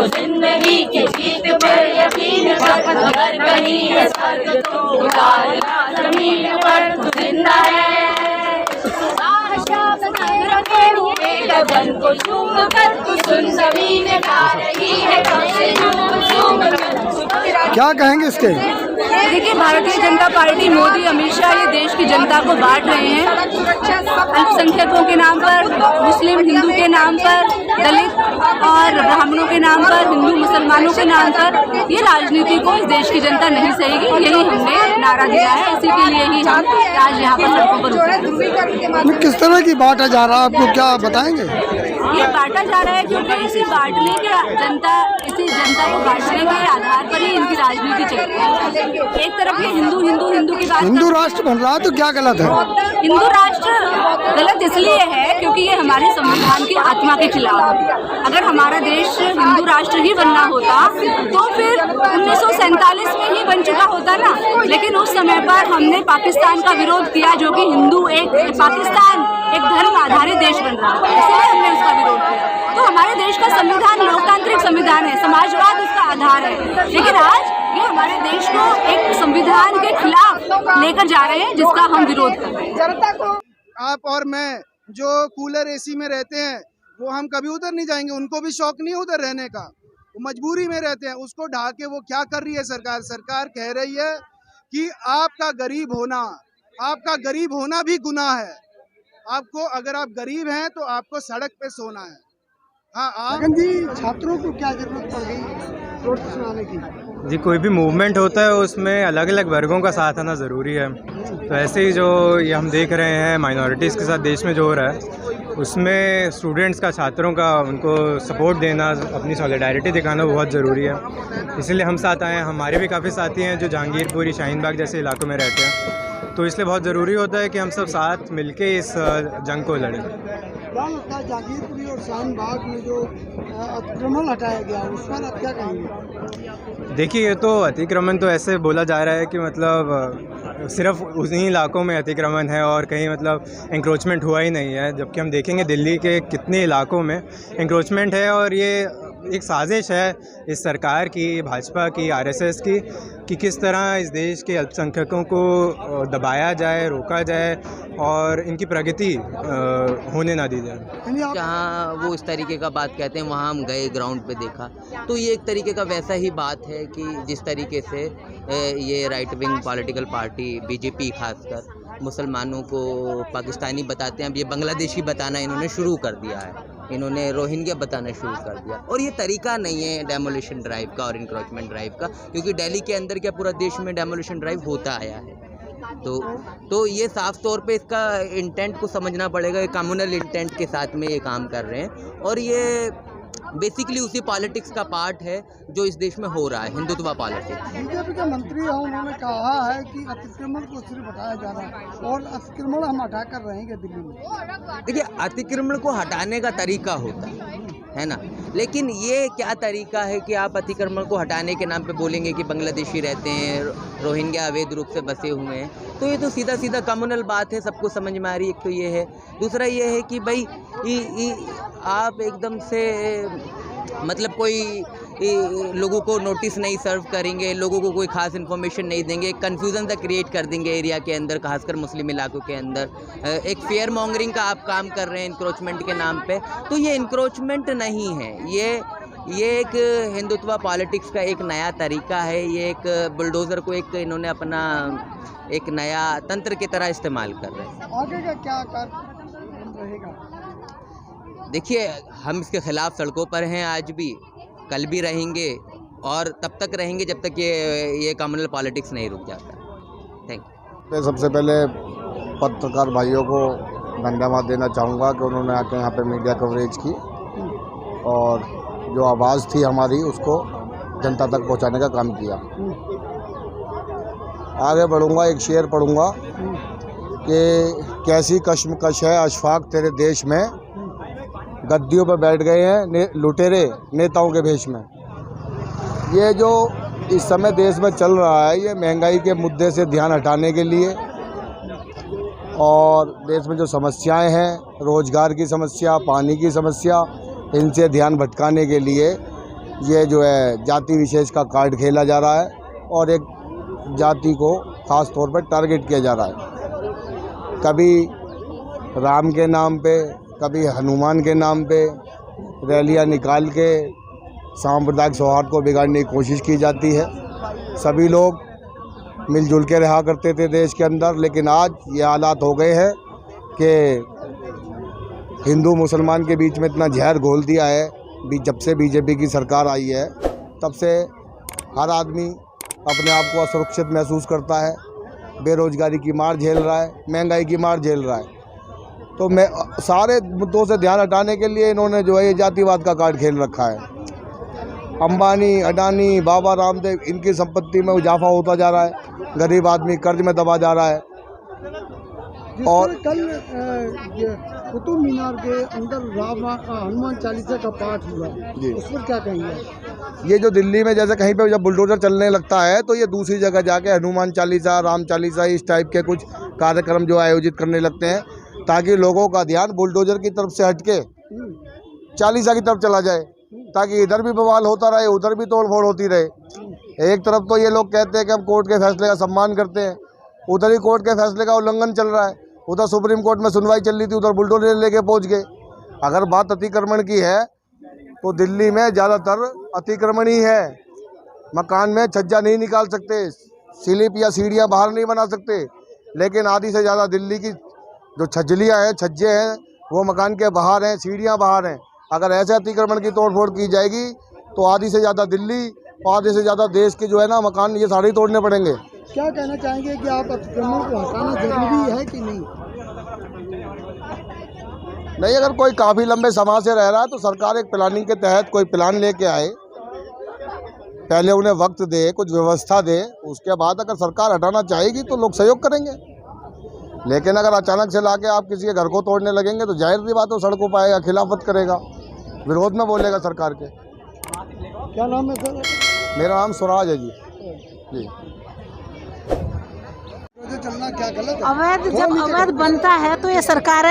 जिंदगी के जीत पे यकीन कर, अगर कहीं है स्वर्ग तो उतारना जमीन पर, तू जिंदा है गगन को चूम कर, तू सुन जमीन गा रही है कब से झूम कर। क्या कहेंगे इसके? देखिए, भारतीय जनता पार्टी, मोदी, अमित शाह ये देश की जनता को बांट रहे हैं। अल्पसंख्यकों के नाम पर, मुस्लिम हिंदू के नाम पर, दलित और ब्राह्मणों के नाम पर, हिंदू मुसलमानों के नाम पर ये राजनीति को इस देश की जनता नहीं सहेगी। यही हमने नारा दिया है, इसी के लिए ही हम आज यहाँ पर सड़कों पर उतरे। किस तरह की बांटा जा रहा है, आपको क्या बताएंगे? ये बांटा जा रहा है क्योंकि इसी बांटने के जनता को बांटने के आधार पर ही इनकी राजनीति चलती है। एक तरफ ये हिंदू की बात, हिंदू राष्ट्र बन रहा है तो क्या गलत है? हिंदू राष्ट्र गलत इसलिए है क्योंकि ये हमारे संविधान की आत्मा के खिलाफ है। अगर हमारा देश हिंदू राष्ट्र ही बनना होता तो फिर 1947 में ही बन चुका होता ना। लेकिन उस समय पर हमने पाकिस्तान का विरोध किया, जो कि पाकिस्तान एक धर्म आधारित देश बन रहा है, इसलिए हमने उसका विरोध किया। तो हमारे देश का संविधान लोकतांत्रिक संविधान है, समाजवाद उसका आधार है। लेकिन आज ये हमारे देश को एक संविधान के खिलाफ लेकर जा रहे हैं, जिसका हम विरोध कर रहे हैं। आप और मैं जो कूलर एसी में रहते हैं वो हम कभी उधर नहीं जाएंगे, उनको भी शौक नहीं उधर रहने का, वो मजबूरी में रहते हैं। उसको ढा के वो क्या कर रही है सरकार? सरकार कह रही है कि आपका गरीब होना भी गुनाह है। आपको, अगर आप गरीब हैं तो आपको सड़क पे सोना है। हाँ, जी छात्रों को क्या जरूरत पड़ गई प्रोटेस्ट सुनाने की? जी, कोई भी मूवमेंट होता है उसमें अलग अलग वर्गों का साथ आना ज़रूरी है। तो ऐसे ही जो ये हम देख रहे हैं माइनॉरिटीज़ के साथ देश में जो हो रहा है, उसमें स्टूडेंट्स का, छात्रों का, उनको सपोर्ट देना, अपनी सॉलिडारिटी दिखाना बहुत ज़रूरी है। इसलिए हम साथ आए हैं। हमारे भी काफ़ी साथी हैं जो जहांगीरपुरी, शाहीन बाग जैसे इलाकों में रहते हैं, तो इसलिए बहुत ज़रूरी होता है कि हम सब साथ मिलके इस जंग को लड़ें। क्या लगता है जहांगीरपुरी और शाहीन बाग में जो अतिक्रमण हटाया गया उस पर आप क्या कहेंगे? देखिए, ये तो अतिक्रमण तो ऐसे बोला जा रहा है कि मतलब सिर्फ उन्हीं इलाकों में अतिक्रमण है और कहीं मतलब इंक्रोचमेंट हुआ ही नहीं है, जबकि हम देखेंगे दिल्ली के कितने इलाकों में इंक्रोचमेंट है। और ये एक साजिश है इस सरकार की, भाजपा की, आरएसएस की, कि किस तरह इस देश के अल्पसंख्यकों को दबाया जाए, रोका जाए और इनकी प्रगति होने ना दी जाए। जहाँ वो इस तरीके का बात कहते हैं, वहाँ हम गए, ग्राउंड पे देखा, तो ये एक तरीके का वैसा ही बात है कि जिस तरीके से ये right wing political party BJP खासकर मुसलमानों को पाकिस्तानी बताते हैं, अब ये बांग्लादेशी बताना इन्होंने शुरू कर दिया है, इन्होंने रोहिंग्या बताना शुरू कर दिया। और ये तरीका नहीं है डेमोलिशन ड्राइव का और इंक्रोचमेंट ड्राइव का, क्योंकि दिल्ली के अंदर क्या पूरा देश में डेमोलिशन ड्राइव होता आया है। तो ये साफ तौर पे इसका इंटेंट को समझना पड़ेगा। ये कम्युनल इंटेंट के साथ में ये काम कर रहे हैं और ये बेसिकली उसी पॉलिटिक्स का पार्ट है जो इस देश में हो रहा है, हिंदुत्व पॉलिटिक्स। बीजेपी के मंत्री हैं, उन्होंने कहा है कि अतिक्रमण को सिर्फ हटाया जा रहा है और अतिक्रमण हम हटा कर रहेंगे दिल्ली में। देखिए, अतिक्रमण को हटाने का तरीका होता है ना, लेकिन ये क्या तरीका है कि आप अतिक्रमण को हटाने के नाम पे बोलेंगे कि बांग्लादेशी रहते हैं, रोहिंग्या अवैध रूप से बसे हुए हैं, तो ये तो सीधा सीधा कम्युनल बात है, सबको समझ में आ रही है। एक तो ये है, दूसरा ये है कि भाई आप एकदम से मतलब कोई लोगों को नोटिस नहीं सर्व करेंगे, लोगों को कोई खास इन्फॉर्मेशन नहीं देंगे, कन्फ्यूज़न तक क्रिएट कर देंगे एरिया के अंदर, खासकर मुस्लिम इलाकों के अंदर। एक फेयर मॉन्गरिंग का आप काम कर रहे हैं इंक्रोचमेंट के नाम पे, तो ये इंक्रोचमेंट नहीं है, ये एक हिंदुत्व पॉलिटिक्स का एक नया तरीका है। ये एक बुलडोज़र को एक इन्होंने अपना एक नया तंत्र की तरह इस्तेमाल कर रहे हैं। आगे का क्या कार्य रहेगा? देखिए, हम इसके खिलाफ सड़कों पर हैं, आज भी, कल भी रहेंगे और तब तक रहेंगे जब तक ये कम्युनल पॉलिटिक्स नहीं रुक जाता। Thank you. सबसे पहले पत्रकार भाइयों को धन्यवाद देना चाहूँगा कि उन्होंने आके यहाँ पे मीडिया कवरेज की और जो आवाज़ थी हमारी उसको जनता तक पहुँचाने का काम किया। आगे बढ़ूँगा, एक शेर पढ़ूँगा कि कैसी कश्मकश है अशफाक तेरे देश में, गद्दियों पर बैठ गए हैं लुटेरे नेताओं के भेष में। ये जो इस समय देश में चल रहा है, ये महंगाई के मुद्दे से ध्यान हटाने के लिए और देश में जो समस्याएं हैं, रोजगार की समस्या, पानी की समस्या, इनसे ध्यान भटकाने के लिए ये जो है जाति विशेष का कार्ड खेला जा रहा है और एक जाति को ख़ास तौर पर टारगेट किया जा रहा है। कभी राम के नाम पे, कभी हनुमान के नाम पे रैलियां निकाल के सांप्रदायिक सौहार्द को बिगाड़ने की कोशिश की जाती है। सभी लोग मिलजुल के रहा करते थे देश के अंदर, लेकिन आज ये हालात हो गए हैं कि हिंदू मुसलमान के बीच में इतना जहर घोल दिया है। जब से बीजेपी की सरकार आई है तब से हर आदमी अपने आप को असुरक्षित महसूस करता है, बेरोजगारी की मार झेल रहा है, महंगाई की मार झेल रहा है। तो मैं सारे मुद्दों से ध्यान हटाने के लिए इन्होंने जो है ये जातिवाद का कार्ड खेल रखा है। अंबानी, अडानी, बाबा रामदेव, इनकी संपत्ति में इजाफा होता जा रहा है, गरीब आदमी कर्ज में दबा जा रहा है। और कल कुतुब मीनार के अंदर हनुमान चालीसा का पाठ हुआ जी, उस पर क्या कहेंगे? ये जो दिल्ली में जैसे कहीं पे जब बुलडोजर चलने लगता है तो ये दूसरी जगह जाके हनुमान चालीसा, राम चालीसा, इस टाइप के कुछ कार्यक्रम जो आयोजित करने लगते हैं ताकि लोगों का ध्यान बुलडोजर की तरफ से हटके चालीसा की तरफ चला जाए, ताकि इधर भी बवाल होता रहे, उधर भी तोड़ फोड़ होती रहे। एक तरफ तो ये लोग कहते हैं कि हम कोर्ट के फैसले का सम्मान करते हैं, उधर ही कोर्ट के फैसले का उल्लंघन चल रहा है। उधर सुप्रीम कोर्ट में सुनवाई चल रही थी, उधर बुलडोजर लेके पहुंच गए। अगर बात अतिक्रमण की है तो दिल्ली में ज़्यादातर अतिक्रमण ही है। मकान में छज्जा नहीं निकाल सकते, स्लिप या सीढ़ियाँ बाहर नहीं बना सकते, लेकिन आधी से ज़्यादा दिल्ली की जो छज्जलियाँ हैं, छज्जे हैं, वो मकान के बाहर हैं, सीढ़ियाँ बाहर हैं। अगर ऐसे अतिक्रमण की तोड़फोड़ की जाएगी तो आधी से ज़्यादा दिल्ली और आधे से ज़्यादा देश के जो है ना मकान, ये सारे ही तोड़ने पड़ेंगे। क्या कहना चाहेंगे कि आप अतिक्रमण को हटाना जरूरी है कि नहीं? नहीं, अगर कोई काफ़ी लंबे समय से रह रहा है तो सरकार एक प्लानिंग के तहत कोई प्लान लेके आए, पहले उन्हें वक्त दे, कुछ व्यवस्था दे, उसके बाद अगर सरकार हटाना चाहेगी तो लोग सहयोग करेंगे। लेकिन अगर अचानक से लाके आप किसी के घर को तोड़ने लगेंगे तो जाहिर सी बात है सड़कों पर आएगा, खिलाफत करेगा, विरोध में बोलेगा सरकार के। क्या नाम है सर? मेरा नाम स्वराज है जी। जी, चलना क्या गलत है? अवैध जब अवैध बनता है तो ये सरकार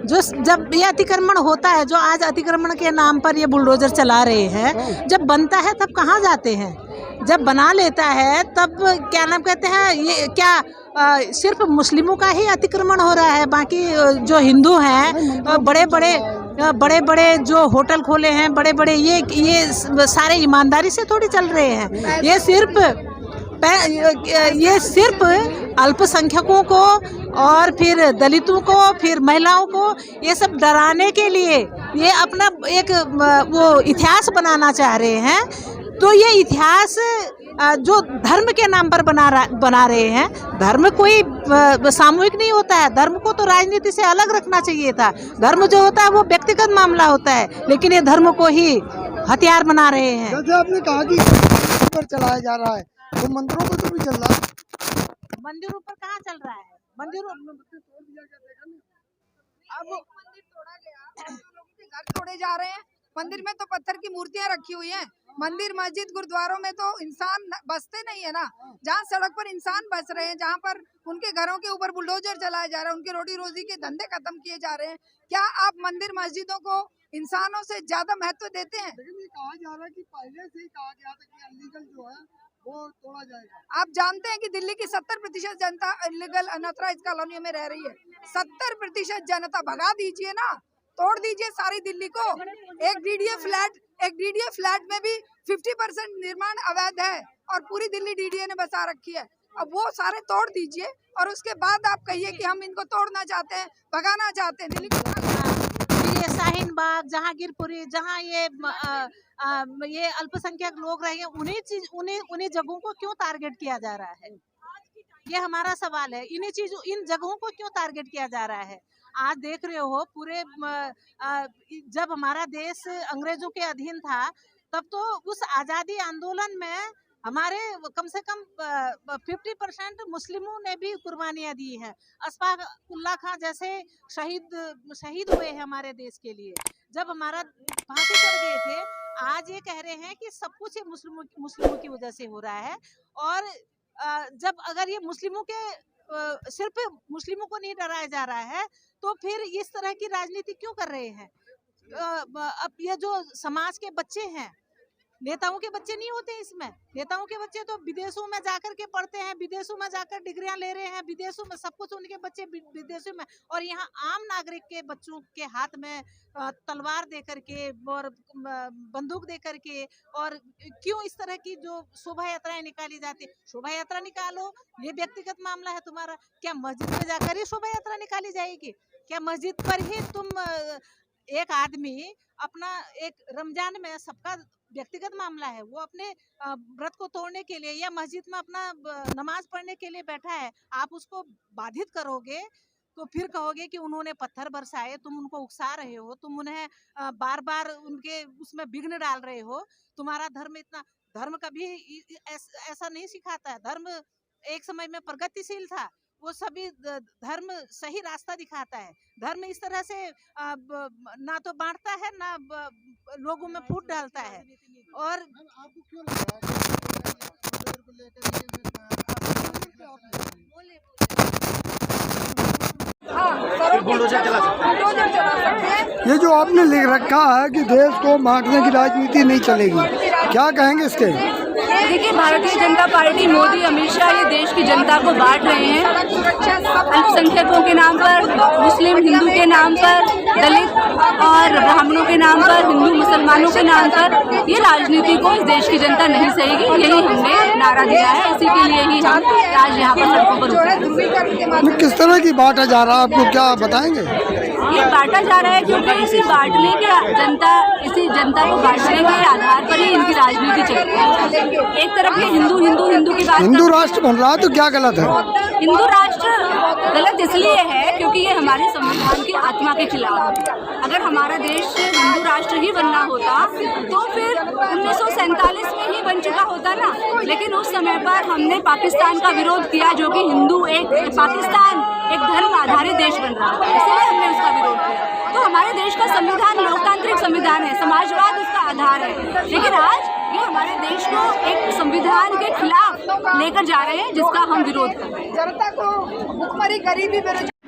जो जब ये अतिक्रमण होता है, जो आज अतिक्रमण के नाम पर ये बुलडोजर चला रहे हैं, जब बनता है तब कहाँ जाते हैं? जब बना लेता है तब क्या नाम कहते हैं, ये क्या सिर्फ मुस्लिमों का ही अतिक्रमण हो रहा है? बाकी जो हिंदू हैं, बड़े बड़े जो होटल खोले हैं, बड़े बड़े ये सारे ईमानदारी से थोड़ी चल रहे हैं। ये सिर्फ अल्पसंख्यकों को और फिर दलितों को, फिर महिलाओं को, ये सब डराने के लिए ये अपना एक वो इतिहास बनाना चाह रहे हैं। तो ये इतिहास जो धर्म के नाम पर बना रहे हैं, धर्म कोई सामूहिक नहीं होता है। धर्म को तो राजनीति से अलग रखना चाहिए था। धर्म जो होता है वो व्यक्तिगत मामला होता है, लेकिन ये धर्म को ही हथियार बना रहे हैं। जैसे आपने कहा कि पर चलाया जा रहा है, तो मंदिरों पर तो भी चल रहा है। मंदिरों पर कहाँ चल रहा है? मंदिरों तोड़ दिया गया, देखा नहीं? अब मंदिर तोड़ा गया, लोगों के घर तोड़े जा रहे हैं। मंदिर में तो पत्थर की मूर्तियां रखी हुई हैं। मंदिर, मस्जिद, गुरुद्वारों में तो इंसान बसते नहीं है ना। जहाँ सड़क पर इंसान बस रहे हैं, जहाँ पर उनके घरों के ऊपर बुलडोजर चलाया जा रहा है, उनके रोटी रोजी के धंधे खत्म किए जा रहे हैं। क्या आप मंदिर मस्जिदों को इंसानों से ज्यादा महत्व देते हैं? लेकिन ये कहा जा रहा है कि पहले से ही कहा गया था कि अनलीगल जो है वो तोड़ा जाएगा। आप जानते हैं कि दिल्ली की 70% जनता इलीगल अनऑथराइज्ड कॉलोनियों में रह रही है। 70% जनता, भगा दीजिए ना, तोड़ दीजिए सारी दिल्ली को। एक डीडीए फ्लैट में भी 50% निर्माण अवैध है और पूरी दिल्ली डीडीए ने बसा रखी है। अब वो सारे तोड़ दीजिए और उसके बाद आप कहिए कि हम इनको तोड़ना चाहते हैं, भगाना चाहते हैं। दिल्ली को ये शाहीन बाग, जहांगीरपुरी, जहाँ ये अल्पसंख्यक लोग रहे हैं, उन्हीं जगहों को क्यों टारगेट किया जा रहा है? ये हमारा सवाल है। इन जगहों को क्यों टारगेट किया जा रहा है? आज देख रहे हो, पूरे जब हमारा देश अंग्रेजों के अधीन था, तब तो उस आज़ादी आंदोलन में हमारे कम से कम 50% मुस्लिमों ने भी कुर्बानियाँ दी हैं। अशफाक उल्ला खां जैसे शहीद हुए हैं हमारे देश के लिए, जब हमारा फांसी चढ़ गए थे। आज ये कह रहे हैं कि सब कुछ ये मुस्लिमों की वजह से हो रहा है। और जब अगर ये सिर्फ मुस्लिमों को नहीं डराया जा रहा है, तो फिर इस तरह की राजनीति क्यों कर रहे हैं? अब ये जो समाज के बच्चे हैं, नेताओं के बच्चे नहीं होते इसमें। नेताओं के बच्चे तो विदेशों में जाकर के पढ़ते हैं, विदेशों में जाकर डिग्रियां ले रहे हैं, विदेशों में सब कुछ उनके बच्चे विदेशों में, और यहाँ आम नागरिक के बच्चों के हाथ में तलवार दे करके और बंदूक दे करके, और क्यों इस तरह की जो शोभा यात्राएं निकाली जाती है। शोभा यात्रा निकालो, ये व्यक्तिगत मामला है तुम्हारा। क्या मस्जिद में जाकर ही शोभा यात्रा निकाली जाएगी? क्या मस्जिद पर ही तुम एक आदमी अपना एक रमजान में, सबका व्यक्तिगत मामला है, वो अपने व्रत को तोड़ने के लिए या मस्जिद में अपना नमाज पढ़ने के लिए बैठा है, आप उसको बाधित करोगे तो फिर कहोगे कि उन्होंने पत्थर बरसाए, तुम उनको उकसा रहे हो, तुम उन्हें बार बार उनके उसमें विघ्न डाल रहे हो। तुम्हारा धर्म इतना, धर्म कभी ऐसा नहीं सिखाता है। धर्म एक समय में प्रगतिशील था, वो सभी धर्म सही रास्ता दिखाता है। धर्म इस तरह से ना तो बांटता है, ना लोगों में फूट डालता है। और आपको क्यों लग रहा है को लेकर ये जो आपने लिख रखा है कि देश को बांटने की राजनीति नहीं चलेगी, क्या कहेंगे इसके? देखिए, भारतीय जनता पार्टी, मोदी, अमित शाह ये देश की जनता को बांट रहे हैं। अल्पसंख्यकों के नाम पर, मुस्लिम हिंदू के नाम पर, दलित और ब्राह्मणों के नाम पर, हिंदू मुसलमानों के नाम पर ये राजनीति को इस देश की जनता नहीं सहेगी। यही हमने नारा दिया है, इसी के लिए ही हम आज यहाँ पर सड़कों पर उतरे। किस तरह की बांटा जा रहा है, आपको क्या बताएंगे? ये बांटा जा रहा है क्योंकि इसी जनता को बांटने के आधार पर ही इनकी राजनीति चलती है। एक तरफ ये हिंदू की बात, हिंदू राष्ट्र बन रहा है तो क्या गलत है? हिंदू राष्ट्र गलत इसलिए है क्योंकि ये हमारे संविधान की आत्मा के खिलाफ है। अगर हमारा देश हिंदू राष्ट्र ही बनना होता तो फिर 1947 में ही बन चुका होता ना। लेकिन उस समय पर हमने पाकिस्तान का विरोध किया, जो कि पाकिस्तान एक धर्म आधारित देश बन रहा था, इसलिए हमने उसका विरोध किया। तो हमारे देश का संविधान लोकतांत्रिक संविधान है, समाजवाद उसका आधार है। लेकिन आज ये हमारे देश को एक संविधान के खिलाफ लेकर जा रहे हैं, जिसका हम विरोध कर रहे हैं। जनता को भुखमरी, गरीबी, बेरोजगारी